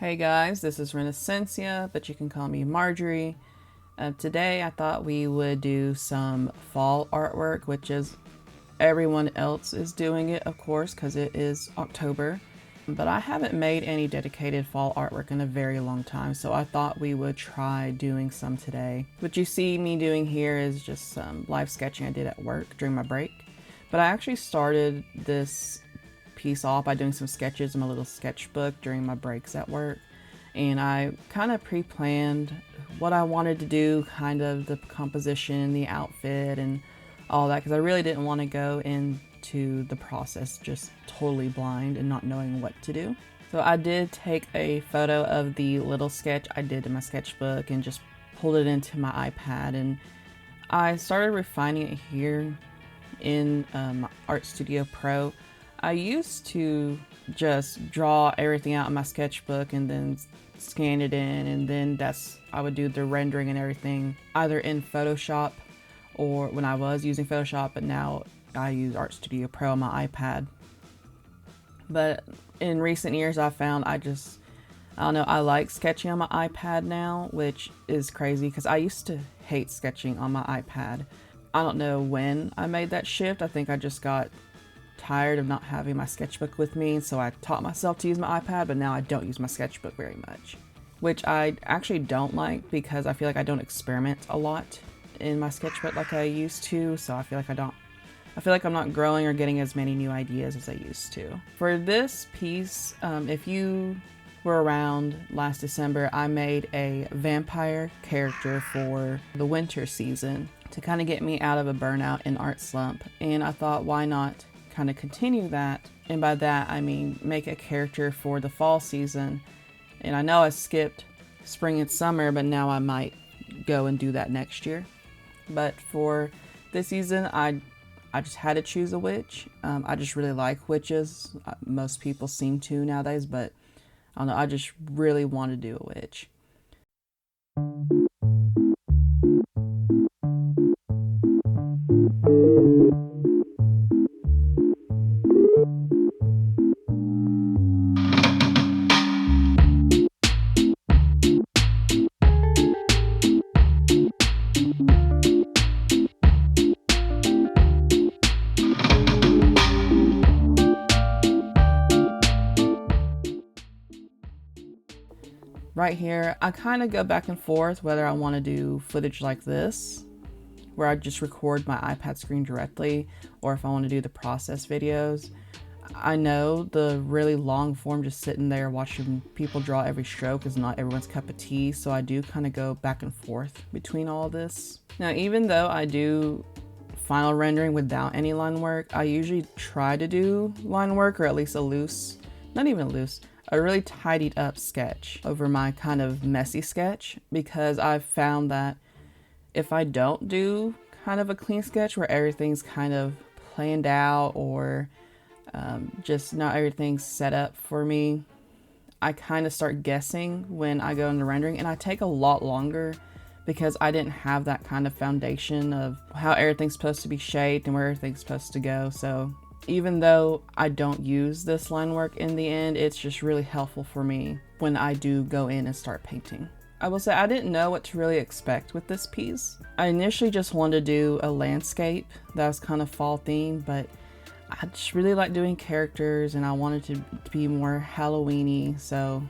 Hey guys, this is Renaissancia, but you can call me Marjorie. Today I thought we would do some fall artwork, which is everyone else is doing it, of course, because it is October. But I haven't made any dedicated fall artwork in a very long time, so I thought we would try doing some today. What you see me doing here is just some live sketching I did at work during my break. But I actually started this piece off by doing some sketches in my little sketchbook during my breaks at work, and I kind of pre-planned what I wanted to do, kind of the composition, the outfit, and all that, because I really didn't want to go into the process just totally blind and not knowing what to do. So I did take a photo of the little sketch I did in my sketchbook and just pulled it into my iPad, and I started refining it here in ArtStudio Pro. I used to just draw everything out in my sketchbook and then scan it in, and then I would do the rendering and everything either in Photoshop or when I was using Photoshop, but now I use ArtStudio Pro on my iPad. But in recent years I found I don't know, I like sketching on my iPad now, which is crazy because I used to hate sketching on my iPad. I don't know when I made that shift. I think I just got tired of not having my sketchbook with me, so I taught myself to use my iPad, but now I don't use my sketchbook very much, which I actually don't like because I feel like I don't experiment a lot in my sketchbook like I used to, so I feel like I'm not growing or getting as many new ideas as I used to. For this piece, if you were around last December, I made a vampire character for the winter season to kind of get me out of a burnout and art slump, and I thought, why not kind of continue that? And by that I mean make a character for the fall season. And I know I skipped spring and summer, but now I might go and do that next year. But for this season I just had to choose a witch. I just really like witches. Most people seem to nowadays, but I don't know, I just really want to do a witch. Right here, I kind of go back and forth whether I want to do footage like this, where I just record my iPad screen directly, or if I want to do the process videos. I know the really long form, just sitting there watching people draw every stroke, is not everyone's cup of tea, so I do kind of go back and forth between all this. Now, even though I do final rendering without any line work, I usually try to do line work, or at least a really tidied up sketch over my kind of messy sketch, because I've found that if I don't do kind of a clean sketch where everything's kind of planned out, or just not everything's set up for me, I kind of start guessing when I go into rendering, and I take a lot longer because I didn't have that kind of foundation of how everything's supposed to be shaped and where everything's supposed to go. So even though I don't use this line work in the end, it's just really helpful for me when I do go in and start painting. I will say I didn't know what to really expect with this piece. I initially just wanted to do a landscape that was kind of fall themed, but I just really like doing characters and I wanted to be more Halloween-y, so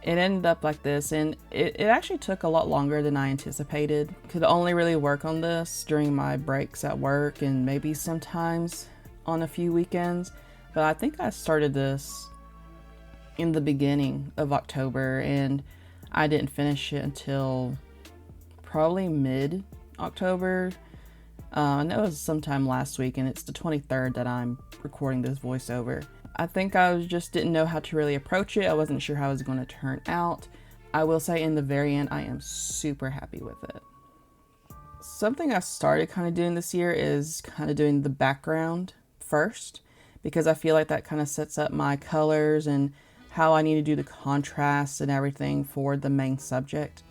it ended up like this, and it actually took a lot longer than I anticipated. Could only really work on this during my breaks at work and maybe sometimes on a few weekends, but I think I started this in the beginning of October and I didn't finish it until probably mid-October. I know it was sometime last week, and it's the 23rd that I'm recording this voiceover. I think I just didn't know how to really approach it. I wasn't sure how it was going to turn out. I will say in the very end, I am super happy with it. Something I started kind of doing this year is kind of doing the background first, because I feel like that kind of sets up my colors and how I need to do the contrasts and everything for the main subject.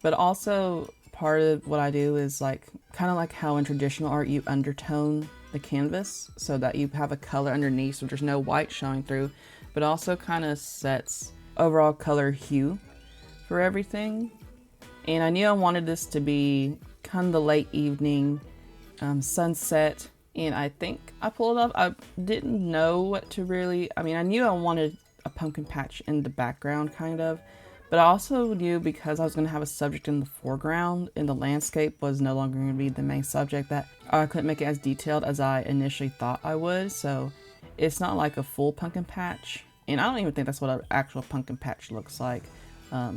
But also part of what I do is kind of like how in traditional art you undertone the canvas so that you have a color underneath, so there's no white showing through, but also kind of sets overall color hue for everything. And I knew I wanted this to be kind of the late evening, sunset, and I think I pulled it off. I didn't know what to really, I mean, I knew I wanted a pumpkin patch in the background kind of, but I also knew because I was going to have a subject in the foreground and the landscape was no longer going to be the main subject, that I couldn't make it as detailed as I initially thought I would. So it's not like a full pumpkin patch, and I don't even think that's what an actual pumpkin patch looks like.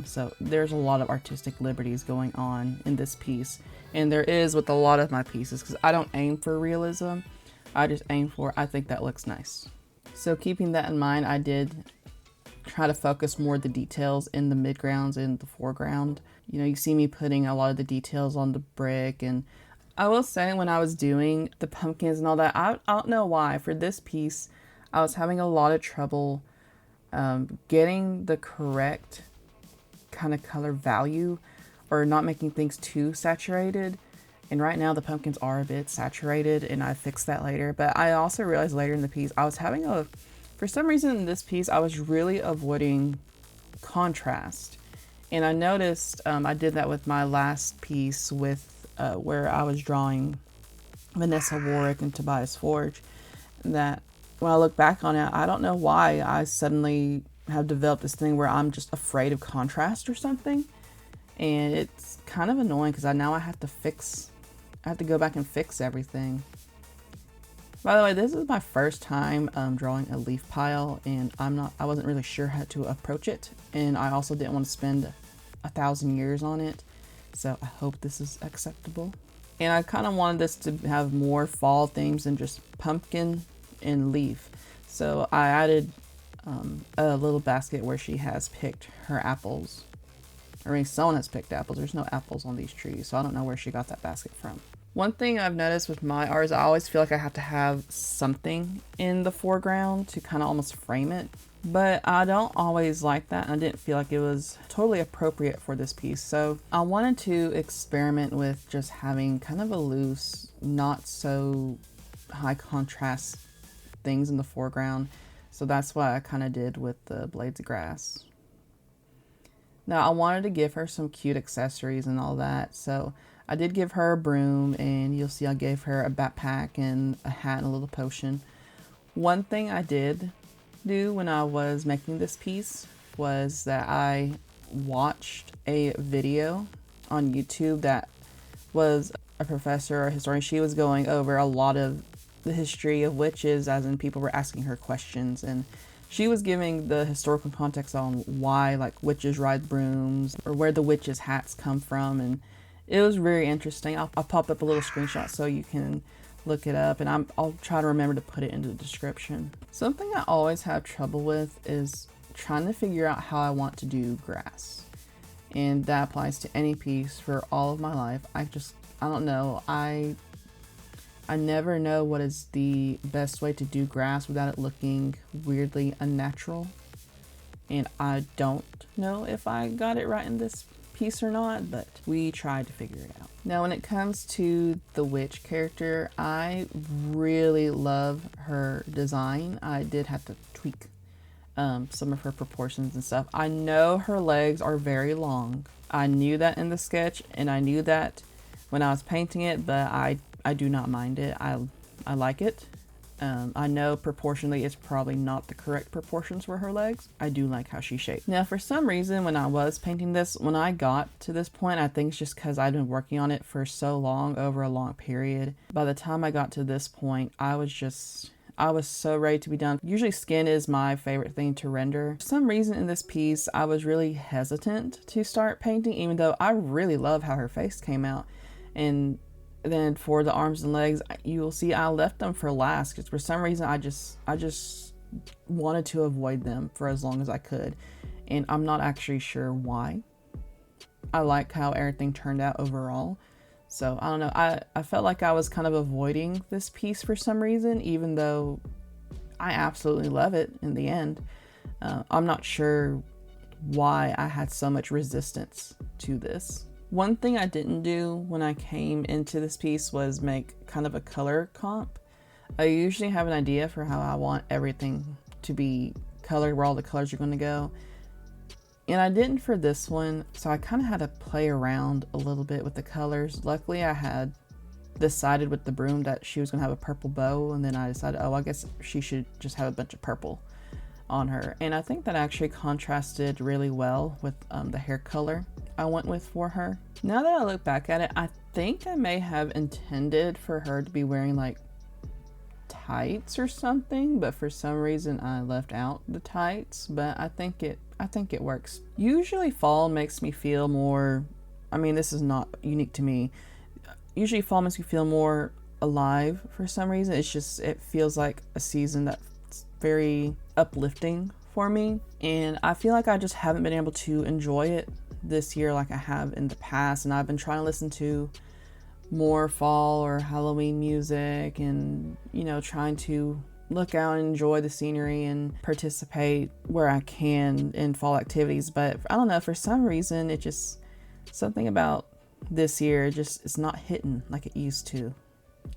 So there's a lot of artistic liberties going on in this piece, and there is with a lot of my pieces, because I don't aim for realism. I just aim for, I think that looks nice. So keeping that in mind, I did try to focus more of the details in the midgrounds and the foreground. You know, you see me putting a lot of the details on the brick, and I will say when I was doing the pumpkins and all that, I don't know why, for this piece, I was having a lot of trouble getting the correct kind of color value, or not making things too saturated. And right now the pumpkins are a bit saturated, and I fixed that later. But I also realized later in the piece I was having for some reason in this piece I was really avoiding contrast, and I noticed I did that with my last piece with where I was drawing Vanessa Warwick and Tobias Forge, that when I look back on it, I don't know why I suddenly have developed this thing where I'm just afraid of contrast or something, and it's kind of annoying because I have to go back and fix everything. By the way, this is my first time drawing a leaf pile, and I wasn't really sure how to approach it, and I also didn't want to spend 1,000 years on it, so I hope this is acceptable. And I kind of wanted this to have more fall themes than just pumpkin and leaf, so I added a little basket where she has picked her apples. I mean, someone has picked apples. There's no apples on these trees, so I don't know where she got that basket from. One thing I've noticed with my art is I always feel like I have to have something in the foreground to kind of almost frame it, but I don't always like that, and I didn't feel like it was totally appropriate for this piece. So I wanted to experiment with just having kind of a loose, not so high contrast things in the foreground. So that's what I kind of did with the blades of grass. Now I wanted to give her some cute accessories and all that, so I did give her a broom, and you'll see I gave her a backpack and a hat and a little potion. One thing I did do when I was making this piece was that I watched a video on YouTube that was a professor or a historian. She was going over a lot of the history of witches, as in people were asking her questions, and she was giving the historical context on why like witches ride brooms, or where the witches' hats come from, and it was very interesting. I'll pop up a little screenshot so you can look it up, and I'll try to remember to put it into the description. Something I always have trouble with is trying to figure out how I want to do grass, and that applies to any piece for all of my life. I don't know. I never know what is the best way to do grass without it looking weirdly unnatural, and I don't know if I got it right in this piece or not, but we tried to figure it out. Now when it comes to the witch character, I really love her design. I did have to tweak some of her proportions and stuff. I know her legs are very long. I knew that in the sketch, and I knew that when I was painting it, but I do not mind it. I like it. I know proportionally it's probably not the correct proportions for her legs. I do like how she's shaped. Now for some reason when I was painting this, when I got to this point, I think it's just because I've been working on it for so long, over a long period. By the time I got to this point, I was so ready to be done. Usually skin is my favorite thing to render. For some reason in this piece, I was really hesitant to start painting, even though I really love how her face came out. And then for the arms and legs, you will see I left them for last because for some reason I just wanted to avoid them for as long as I could, and I'm not actually sure why. I like how everything turned out overall, so I don't know. I felt like I was kind of avoiding this piece for some reason, even though I absolutely love it in the end. I'm not sure why I had so much resistance to this. One thing I didn't do when I came into this piece was make kind of a color comp. I usually have an idea for how I want everything to be colored, where all the colors are going to go. And I didn't for this one, so I kind of had to play around a little bit with the colors. Luckily, I had decided with the broom that she was gonna have a purple bow, and then I decided, oh, I guess she should just have a bunch of purple on her. And I think that actually contrasted really well with the hair color I went with for her. Now that I look back at it, I think I may have intended for her to be wearing like tights or something, but for some reason I left out the tights. But I think it works. Usually fall makes me feel more, I mean, this is not unique to me. Usually fall makes me feel more alive for some reason. It's just, it feels like a season that's very uplifting for me. And I feel like I just haven't been able to enjoy it this year like I have in the past. And I've been trying to listen to more fall or Halloween music, and you know, trying to look out and enjoy the scenery and participate where I can in fall activities. But I don't know, for some reason, it just, something about this year just is not hitting like it used to.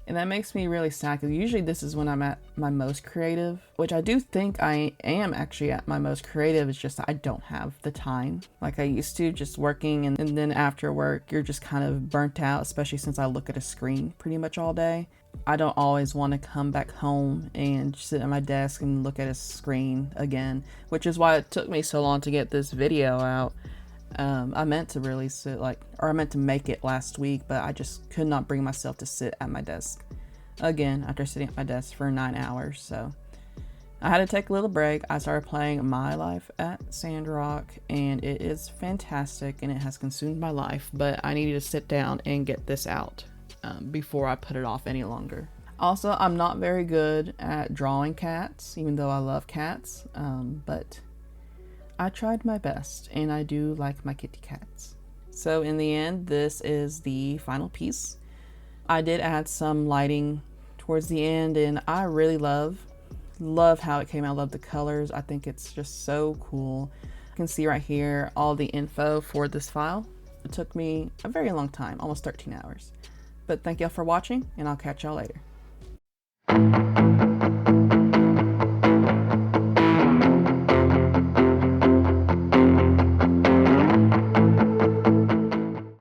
And that makes me really sad, because usually this is when I'm at my most creative, which I do think I am actually at my most creative. It's just that I don't have the time like I used to, just working, and then after work you're just kind of burnt out, especially since I look at a screen pretty much all day. I don't always want to come back home and sit at my desk and look at a screen again, which is why it took me so long to get this video out. I meant to release it I meant to make it last week, but I just could not bring myself to sit at my desk again after sitting at my desk for 9 hours. So I had to take a little break. I started playing My Life at Sandrock, and it is fantastic, and it has consumed my life, but I needed to sit down and get this out before I put it off any longer. Also, I'm not very good at drawing cats, even though I love cats, but I tried my best, and I do like my kitty cats. So in the end, this is the final piece. I did add some lighting towards the end, and I really love how it came out. I love the colors. I think it's just so cool. You can see right here all the info for this file. It took me a very long time, almost 13 hours. But thank y'all for watching, and I'll catch y'all later.